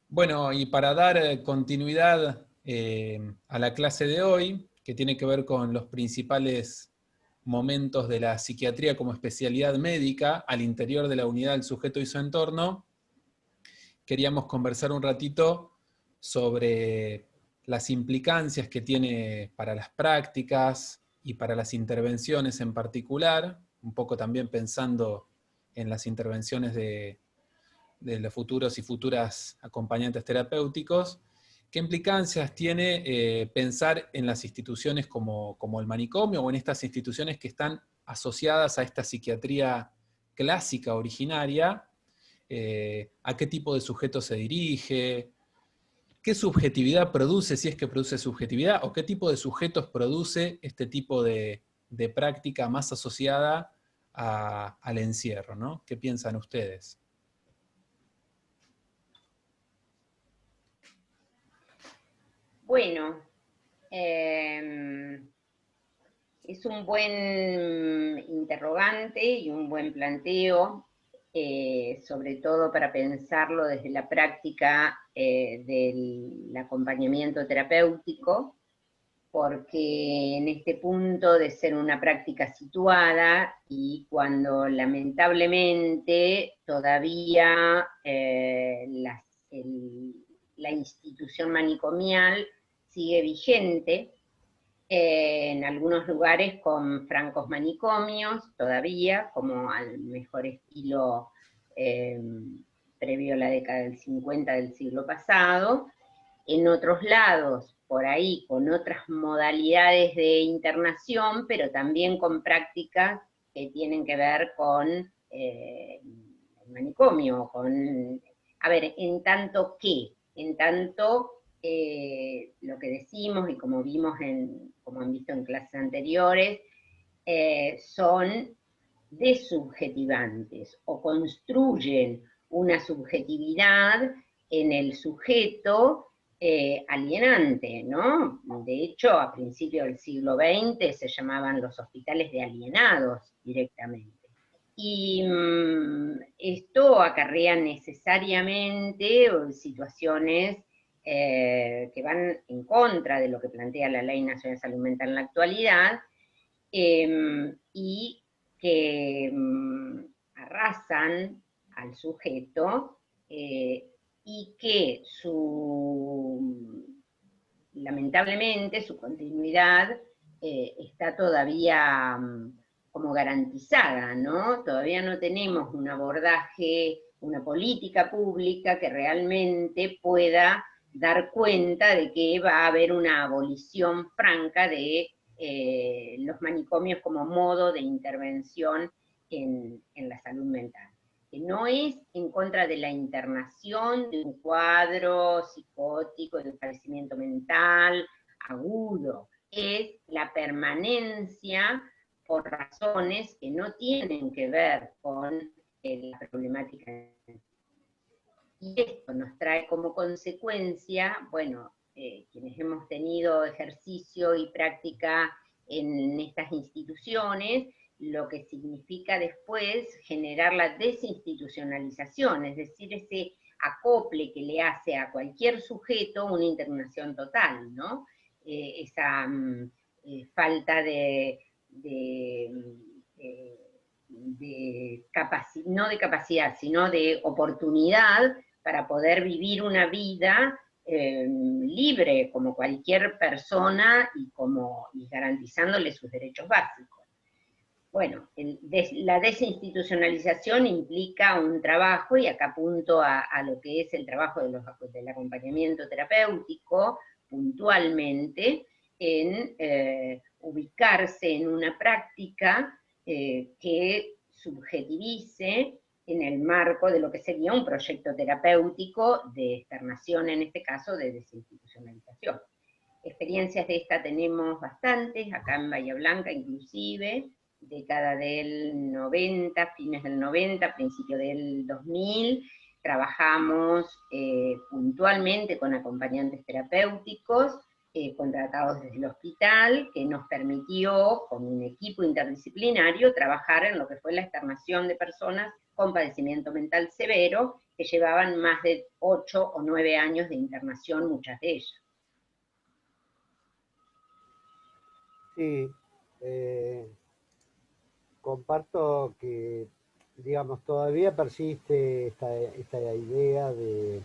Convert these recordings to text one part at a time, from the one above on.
Bueno, y para dar continuidad a la clase de hoy, que tiene que ver con los principales momentos de la psiquiatría como especialidad médica al interior de la unidad del sujeto y su entorno, queríamos conversar un ratito sobre las implicancias que tiene para las prácticas y para las intervenciones en particular, un poco también pensando en las intervenciones de los futuros y futuras acompañantes terapéuticos. ¿Qué implicancias tiene pensar en las instituciones como el manicomio o en estas instituciones que están asociadas a esta psiquiatría clásica originaria? ¿A qué tipo de sujeto se dirige? ¿Qué subjetividad produce, si es que produce subjetividad? ¿O qué tipo de sujetos produce este tipo de práctica más asociada al encierro, ¿no? ¿Qué piensan ustedes? Bueno, es un buen interrogante y un buen planteo, sobre todo para pensarlo desde la práctica del acompañamiento terapéutico, porque en este punto de ser una práctica situada y cuando lamentablemente todavía la institución manicomial sigue vigente, en algunos lugares con francos manicomios todavía, como al mejor estilo eh, previo a la década del 50 del siglo pasado. En otros lados, por ahí, con otras modalidades de internación, pero también con prácticas que tienen que ver con el manicomio, a ver, en tanto lo que decimos y como como han visto en clases anteriores, son desubjetivantes o construyen una subjetividad en el sujeto alienante, ¿no? De hecho, a principios del siglo XX se llamaban los hospitales de alienados directamente. Y esto acarrea necesariamente situaciones que van en contra de lo que plantea la Ley Nacional de Salud Mental en la actualidad, y que arrasan al sujeto, y que lamentablemente su continuidad está todavía como garantizada, ¿no? Todavía no tenemos un abordaje, una política pública que realmente pueda dar cuenta de que va a haber una abolición franca de los manicomios como modo de intervención en la salud mental. Que no es en contra de la internación de un cuadro psicótico, de un padecimiento mental agudo, es la permanencia por razones que no tienen que ver con la problemática. Y esto nos trae como consecuencia, bueno, quienes hemos tenido ejercicio y práctica en estas instituciones, lo que significa después generar la desinstitucionalización, es decir, ese acople que le hace a cualquier sujeto una internación total, ¿no? Esa falta no de capacidad, sino de oportunidad para poder vivir una vida libre como cualquier persona y garantizándole sus derechos básicos. Bueno, la desinstitucionalización implica un trabajo, y acá apunto a lo que es el trabajo del acompañamiento terapéutico, puntualmente, en ubicarse en una práctica que subjetivice en el marco de lo que sería un proyecto terapéutico de externación, en este caso de desinstitucionalización. Experiencias de esta tenemos bastantes, acá en Bahía Blanca inclusive, década del 90, fines del 90, principio del 2000, trabajamos puntualmente con acompañantes terapéuticos contratados desde el hospital, que nos permitió, con un equipo interdisciplinario, trabajar en lo que fue la externación de personas con padecimiento mental severo, que llevaban más de 8 o 9 años de internación, muchas de ellas. Sí, comparto que, digamos, todavía persiste esta idea del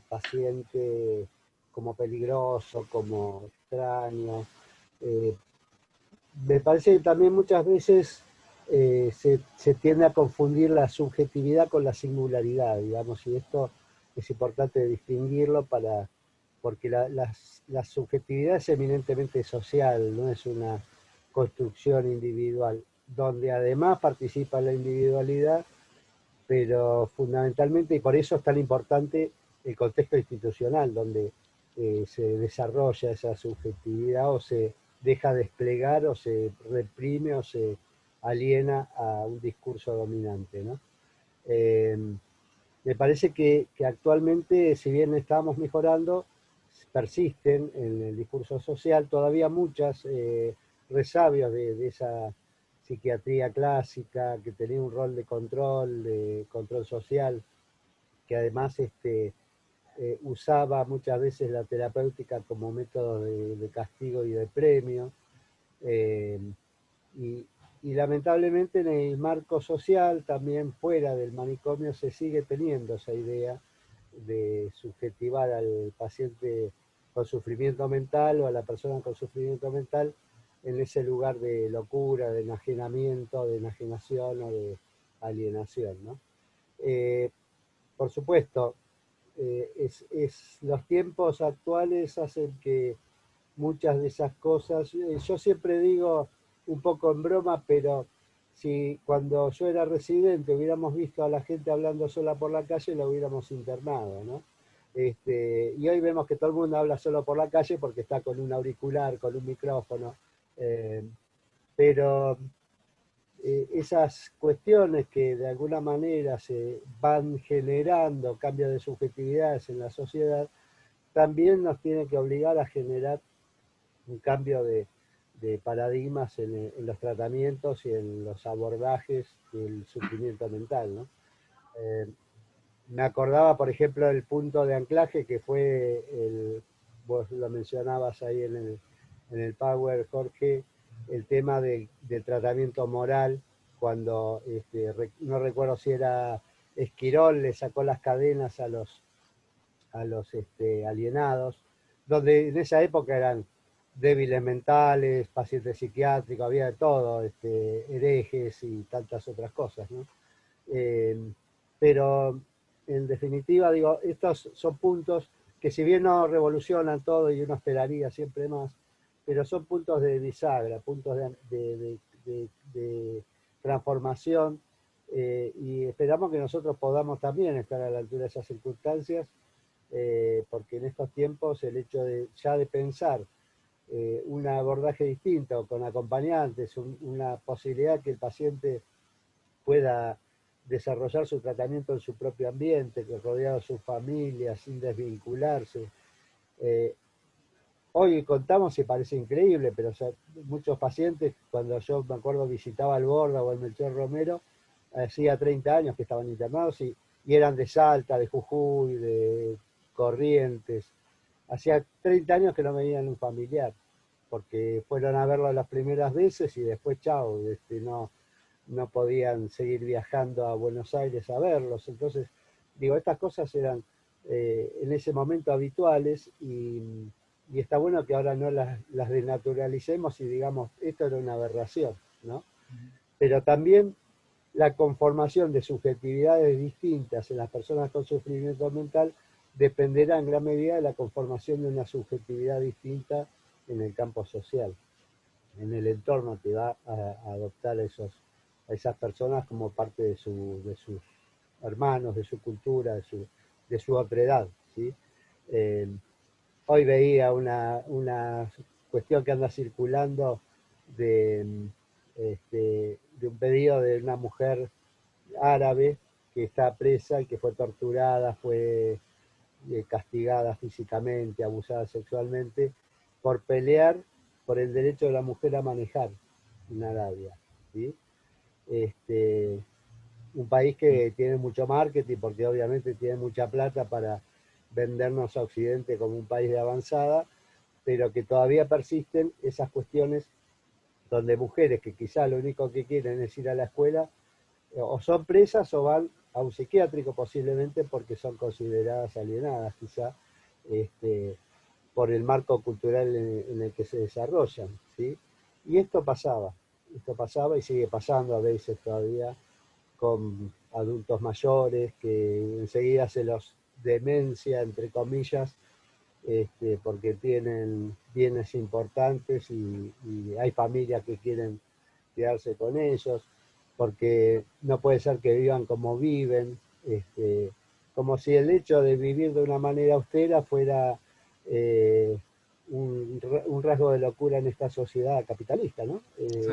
paciente como peligroso, como extraño. Eh, Me parece que también muchas veces se tiende a confundir la subjetividad con la singularidad, digamos, y esto es importante distinguirlo porque la subjetividad es eminentemente social, no es una construcción individual, donde además participa la individualidad, pero fundamentalmente, y por eso es tan importante el contexto institucional, donde se desarrolla esa subjetividad o se deja desplegar o se reprime o se aliena a un discurso dominante, ¿no? Me parece que actualmente, si bien estamos mejorando, persisten en el discurso social todavía muchas resabios de esa psiquiatría clásica que tenía un rol de control social, que además usaba muchas veces la terapéutica como método de castigo y de premio. eh, y, y lamentablemente en el marco social, también fuera del manicomio, se sigue teniendo esa idea de subjetivar al paciente con sufrimiento mental o a la persona con sufrimiento mental en ese lugar de locura, de enajenamiento, de enajenación o de alienación, ¿no? Por supuesto, los tiempos actuales hacen que muchas de esas cosas, yo siempre digo un poco en broma, pero si cuando yo era residente hubiéramos visto a la gente hablando sola por la calle, la hubiéramos internado, ¿no? Y hoy vemos que todo el mundo habla solo por la calle porque está con un auricular, con un micrófono, eh, pero esas cuestiones que de alguna manera se van generando cambios de subjetividades en la sociedad, también nos tienen que obligar a generar un cambio de paradigmas en los tratamientos y en los abordajes del sufrimiento mental, ¿no? Me acordaba, por ejemplo, del punto de anclaje que fue, vos lo mencionabas ahí en el Power, Jorge, el tema del tratamiento moral, cuando no recuerdo si era Esquirol, le sacó las cadenas a los alienados, donde en esa época eran débiles mentales, pacientes psiquiátricos, había de todo, herejes y tantas otras cosas, ¿no? Pero en definitiva, digo, estos son puntos que si bien no revolucionan todo y uno esperaría siempre más, pero son puntos de bisagra, puntos de transformación, y esperamos que nosotros podamos también estar a la altura de esas circunstancias, porque en estos tiempos el hecho ya de pensar un abordaje distinto con acompañantes, una posibilidad que el paciente pueda desarrollar su tratamiento en su propio ambiente, que rodeado de su familia, sin desvincularse. Eh, Hoy contamos y parece increíble, pero o sea, muchos pacientes, cuando yo me acuerdo visitaba al Borda o al Melchor Romero, hacía 30 años que estaban internados y eran de Salta, de Jujuy, de Corrientes. Hacía 30 años que no veían un familiar, porque fueron a verlo las primeras veces y después, chao, no podían seguir viajando a Buenos Aires a verlos. Entonces, digo, estas cosas eran en ese momento habituales y está bueno que ahora no las desnaturalicemos y digamos, esto era una aberración, ¿no? Pero también la conformación de subjetividades distintas en las personas con sufrimiento mental dependerá en gran medida de la conformación de una subjetividad distinta en el campo social, en el entorno que va a adoptar a esas personas como parte de sus hermanos, de su cultura, de su otredad, ¿sí? Eh, Hoy veía una cuestión que anda circulando de, de un pedido de una mujer árabe que está presa y que fue torturada, fue castigadas físicamente, abusadas sexualmente, por pelear por el derecho de la mujer a manejar en Arabia, ¿sí? Un país que tiene mucho marketing, porque obviamente tiene mucha plata para vendernos a Occidente como un país de avanzada, pero que todavía persisten esas cuestiones donde mujeres que quizá lo único que quieren es ir a la escuela, o son presas o van a un psiquiátrico posiblemente porque son consideradas alienadas quizá por el marco cultural en el que se desarrollan, ¿sí? Y esto pasaba y sigue pasando a veces todavía con adultos mayores que enseguida se los demencia, entre comillas, porque tienen bienes importantes y hay familias que quieren quedarse con ellos, porque no puede ser que vivan como viven, como si el hecho de vivir de una manera austera fuera un rasgo de locura en esta sociedad capitalista, ¿no? Sí.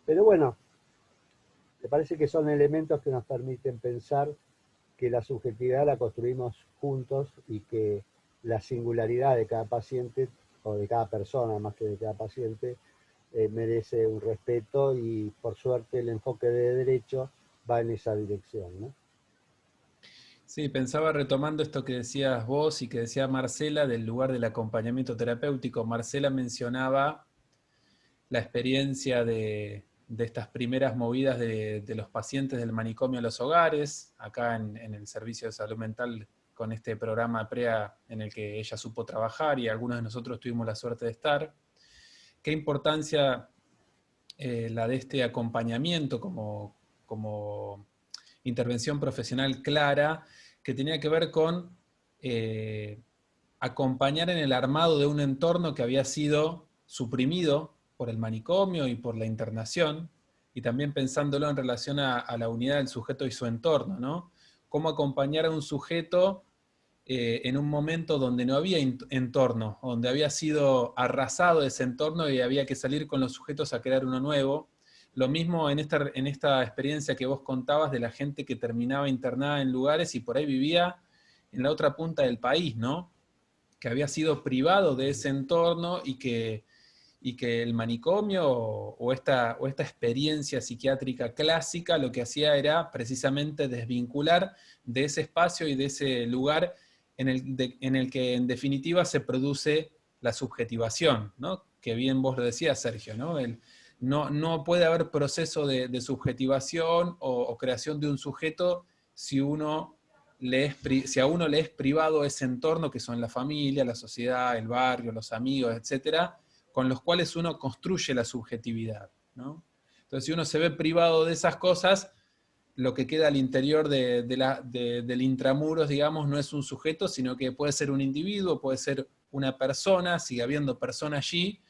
Pero bueno, me parece que son elementos que nos permiten pensar que la subjetividad la construimos juntos y que la singularidad de cada paciente o de cada persona, más que de cada paciente, merece un respeto y por suerte el enfoque de derecho va en esa dirección, ¿no? Sí, pensaba retomando esto que decías vos y que decía Marcela del lugar del acompañamiento terapéutico. Marcela mencionaba la experiencia de estas primeras movidas de los pacientes del manicomio a los hogares, acá en el Servicio de Salud Mental con este programa PREA en el que ella supo trabajar y algunos de nosotros tuvimos la suerte de estar. Qué importancia la de este acompañamiento como intervención profesional clara, que tenía que ver con acompañar en el armado de un entorno que había sido suprimido por el manicomio y por la internación, y también pensándolo en relación a la unidad del sujeto y su entorno, ¿no? Cómo acompañar a un sujeto en un momento donde no había entorno, donde había sido arrasado ese entorno y había que salir con los sujetos a crear uno nuevo. Lo mismo en esta experiencia que vos contabas de la gente que terminaba internada en lugares y por ahí vivía en la otra punta del país, ¿no? Que había sido privado de ese entorno y que el manicomio o esta experiencia psiquiátrica clásica lo que hacía era precisamente desvincular de ese espacio y de ese lugar en el que en definitiva se produce la subjetivación, ¿no? Que bien vos lo decías, Sergio, ¿no? No puede haber proceso de subjetivación o creación de un sujeto si si a uno le es privado ese entorno que son la familia, la sociedad, el barrio, los amigos, etcétera, con los cuales uno construye la subjetividad, ¿no? Entonces, si uno se ve privado de esas cosas, lo que queda al interior del intramuros, digamos, no es un sujeto, sino que puede ser un individuo, puede ser una persona, sigue habiendo persona allí,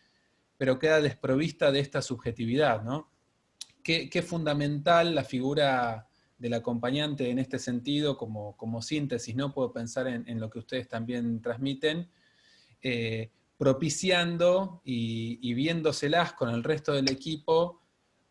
pero queda desprovista de esta subjetividad, ¿no? Qué fundamental la figura del acompañante en este sentido, como síntesis, ¿no? Puedo pensar en lo que ustedes también transmiten, propiciando y viéndoselas con el resto del equipo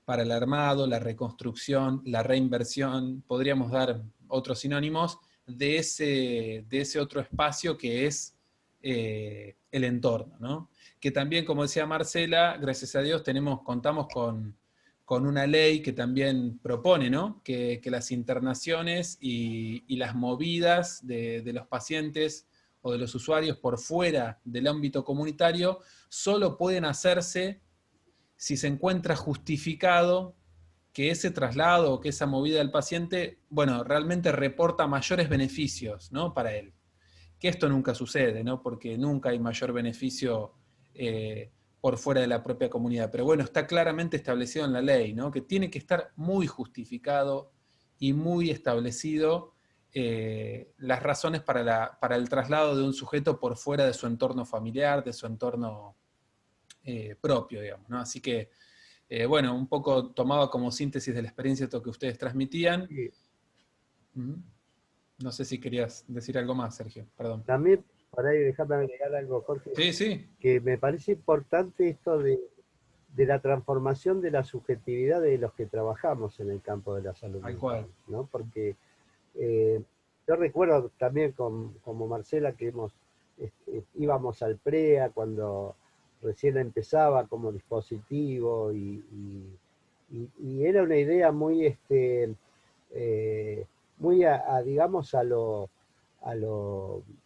para el armado, la reconstrucción, la reinversión, podríamos dar otros sinónimos, de ese otro espacio que es el entorno, ¿no? Que también, como decía Marcela, gracias a Dios contamos con una ley que también propone, ¿no? Que las internaciones y las movidas de los pacientes o de los usuarios por fuera del ámbito comunitario solo pueden hacerse si se encuentra justificado que ese traslado o que esa movida del paciente, bueno, realmente reporta mayores beneficios, ¿no? Para él. Que esto nunca sucede, ¿no? Porque nunca hay mayor beneficio por fuera de la propia comunidad. Pero bueno, está claramente establecido en la ley, ¿no? Que tiene que estar muy justificado y muy establecido las razones para el traslado de un sujeto por fuera de su entorno familiar, de su entorno propio, digamos, ¿no? Así que, bueno, un poco tomado como síntesis de la experiencia de lo que ustedes transmitían. Y No sé si querías decir algo más, Sergio, perdón. también, para ahí dejarme agregar algo, Jorge, Sí, sí. que me parece importante esto de la transformación de la subjetividad de los que trabajamos en el campo de la salud Tal mental, cual. ¿no? Porque yo recuerdo también como Marcela que íbamos al PREA cuando recién empezaba como dispositivo y era una idea muy, muy digamos, a lo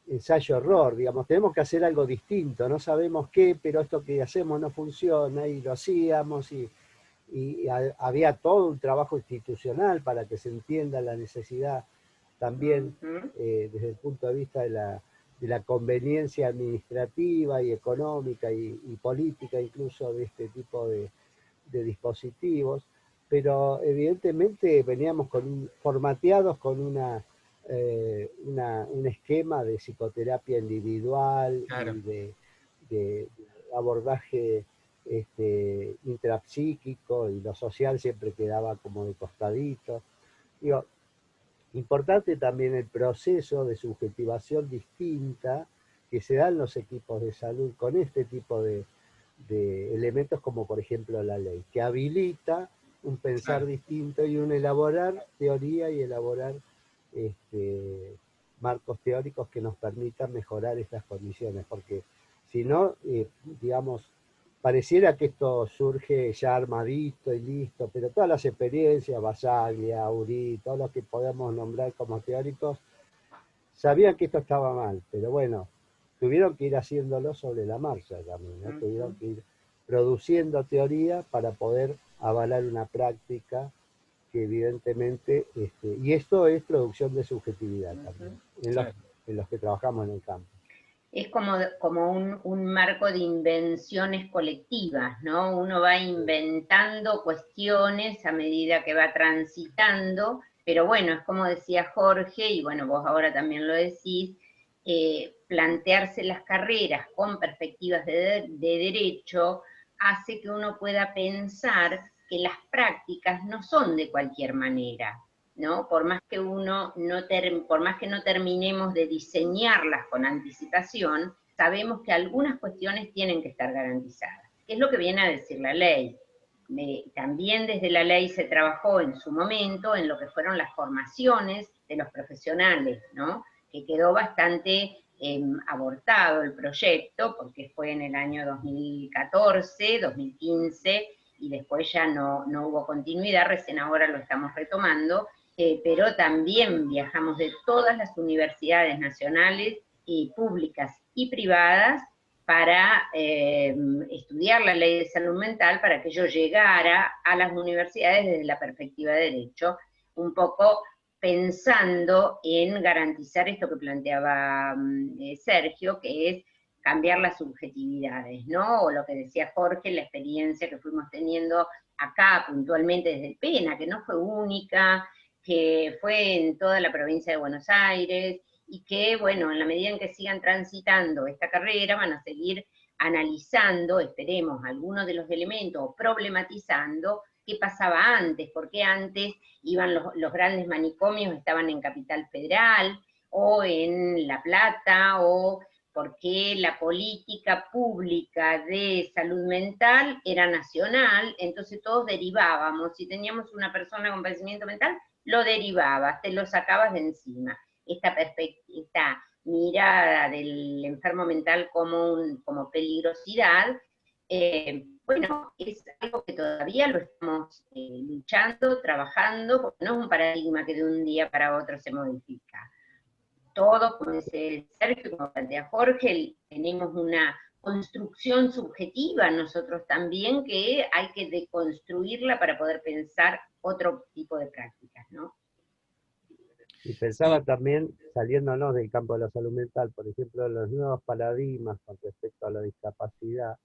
ensayo-error, digamos, tenemos que hacer algo distinto, no sabemos qué, pero esto que hacemos no funciona y lo hacíamos y había todo un trabajo institucional para que se entienda la necesidad también desde el punto de vista de la conveniencia administrativa y económica y política incluso de este tipo de dispositivos, pero evidentemente veníamos formateados con un esquema de psicoterapia individual Claro. y de abordaje intrapsíquico, y lo social siempre quedaba como de costadito. Digo, importante también el proceso de subjetivación distinta que se da en los equipos de salud con este tipo de elementos como por ejemplo la ley, que habilita un pensar distinto y un elaborar teoría y elaborar marcos teóricos que nos permitan mejorar estas condiciones, porque si no, digamos, pareciera que esto surge ya armadito y listo, pero todas las experiencias, Basaglia, Uri, todos los que podemos nombrar como teóricos, sabían que esto estaba mal, pero bueno, tuvieron que ir haciéndolo sobre la marcha también, ¿no? Tuvieron que ir produciendo teoría para poder avalar una práctica que evidentemente, y esto es producción de subjetividad también, en los que trabajamos en el campo. Es como un marco de invenciones colectivas, ¿no? Uno va inventando cuestiones a medida que va transitando, pero bueno, es como decía Jorge, y bueno, vos ahora también lo decís, plantearse las carreras con perspectivas de derecho hace que uno pueda pensar que las prácticas no son de cualquier manera, ¿no? Por más que por más que no terminemos de diseñarlas con anticipación, sabemos que algunas cuestiones tienen que estar garantizadas. ¿Qué es lo que viene a decir la ley? También desde la ley se trabajó en su momento en lo que fueron las formaciones de los profesionales, ¿no? Que quedó bastante abortado el proyecto, porque fue en el año 2014, 2015, y después ya no hubo continuidad, recién ahora lo estamos retomando, pero también viajamos de todas las universidades nacionales y públicas y privadas para estudiar la ley de salud mental, para que yo llegara a las universidades desde la perspectiva de derecho, un poco pensando en garantizar esto que planteaba Sergio, que es cambiar las subjetividades, ¿no? O lo que decía Jorge, la experiencia que fuimos teniendo acá puntualmente desde el PENA, que no fue única, que fue en toda la provincia de Buenos Aires, y que, bueno, en la medida en que sigan transitando esta carrera, van a seguir analizando, esperemos, algunos de los elementos, o problematizando qué pasaba antes, por qué antes iban los grandes manicomios, estaban en Capital Federal, o en La Plata, o por qué la política pública de salud mental era nacional, entonces todos derivábamos, si teníamos una persona con padecimiento mental, lo derivabas, te lo sacabas de encima. Esta mirada del enfermo mental como peligrosidad, bueno, es algo que todavía lo estamos luchando, trabajando, porque no es un paradigma que de un día para otro se modifica. Todos, como dice Sergio, como plantea Jorge, tenemos una construcción subjetiva nosotros también, que hay que deconstruirla para poder pensar otro tipo de prácticas, ¿no? Y pensaba también, saliéndonos del campo de la salud mental, por ejemplo, los nuevos paradigmas con respecto a la discapacidad,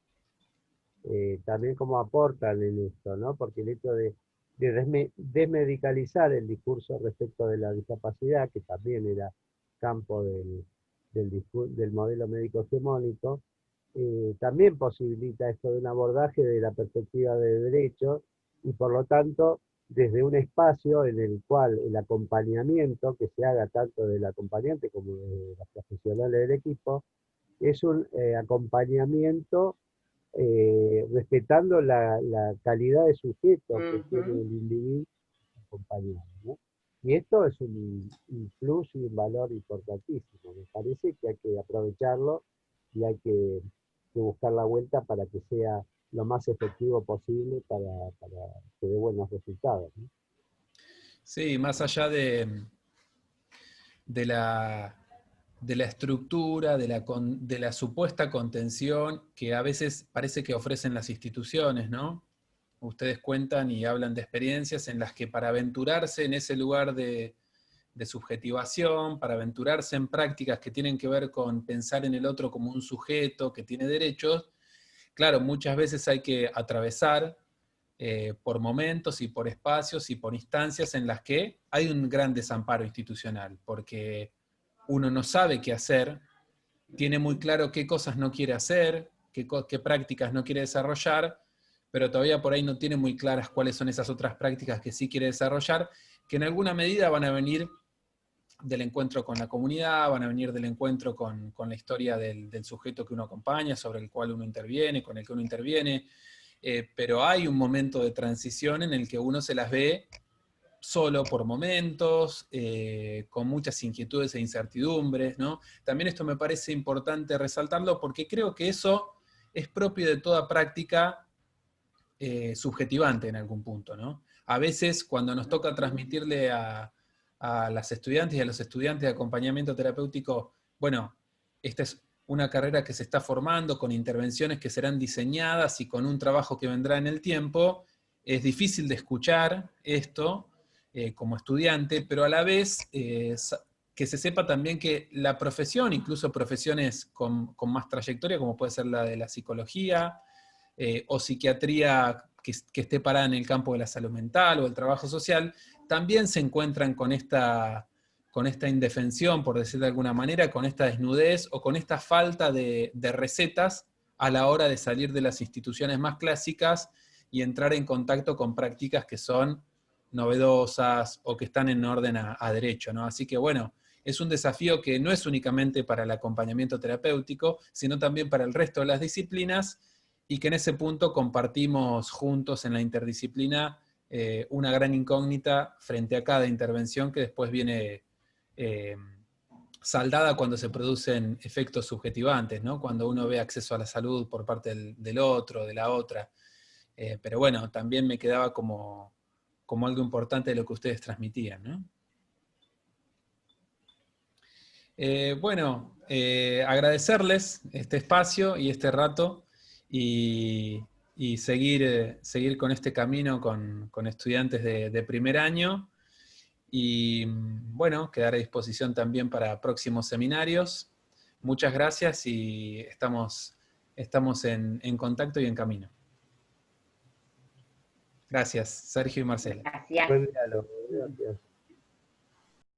también cómo aportan en esto, ¿no? Porque el hecho de desmedicalizar el discurso respecto de la discapacidad, que también era campo del modelo médico hegemónico, también posibilita esto de un abordaje de la perspectiva de derecho y por lo tanto desde un espacio en el cual el acompañamiento que se haga tanto del acompañante como de los profesionales del equipo es un acompañamiento respetando la calidad de sujeto que tiene el individuo acompañado, ¿no? Y esto es un plus y un valor importantísimo. Me parece que hay que aprovecharlo y hay que buscar la vuelta para que sea lo más efectivo posible para que dé buenos resultados, ¿no? Sí, más allá de la, de la estructura, de la supuesta contención que a veces parece que ofrecen las instituciones, ¿no? Ustedes cuentan y hablan de experiencias en las que para aventurarse en ese lugar de subjetivación, para aventurarse en prácticas que tienen que ver con pensar en el otro como un sujeto que tiene derechos, claro, muchas veces hay que atravesar por momentos y por espacios y por instancias en las que hay un gran desamparo institucional, porque uno no sabe qué hacer, tiene muy claro qué cosas no quiere hacer, qué prácticas no quiere desarrollar, pero todavía por ahí no tiene muy claras cuáles son esas otras prácticas que sí quiere desarrollar, que en alguna medida van a venir del encuentro con la comunidad, van a venir del encuentro con la historia del sujeto que uno acompaña, sobre el cual uno interviene, con el que uno interviene, pero hay un momento de transición en el que uno se las ve solo por momentos, con muchas inquietudes e incertidumbres, ¿no? También esto me parece importante resaltarlo porque creo que eso es propio de toda práctica subjetivante en algún punto, ¿no? A veces cuando nos toca transmitirle a las estudiantes y a los estudiantes de acompañamiento terapéutico, bueno, esta es una carrera que se está formando con intervenciones que serán diseñadas y con un trabajo que vendrá en el tiempo, es difícil de escuchar esto como estudiante, pero a la vez que se sepa también que la profesión, incluso profesiones con más trayectoria, como puede ser la de la psicología, o psiquiatría que esté parada en el campo de la salud mental o el trabajo social, también se encuentran con esta indefensión, por decir de alguna manera, con esta desnudez o con esta falta de recetas a la hora de salir de las instituciones más clásicas y entrar en contacto con prácticas que son novedosas o que están en orden a derecho, ¿no? Así que bueno, es un desafío que no es únicamente para el acompañamiento terapéutico, sino también para el resto de las disciplinas, y que en ese punto compartimos juntos en la interdisciplina una gran incógnita frente a cada intervención que después viene eh, saldada cuando se producen efectos subjetivantes, ¿no? Cuando uno ve acceso a la salud por parte del otro, de la otra. Pero bueno, también me quedaba como algo importante de lo que ustedes transmitían, ¿no? Bueno, agradecerles este espacio y este rato y seguir con este camino con estudiantes de primer año y bueno, quedar a disposición también para próximos seminarios. Muchas gracias y estamos en contacto y en camino. Gracias, Sergio y Marcela. Gracias. Buen diálogo, gracias.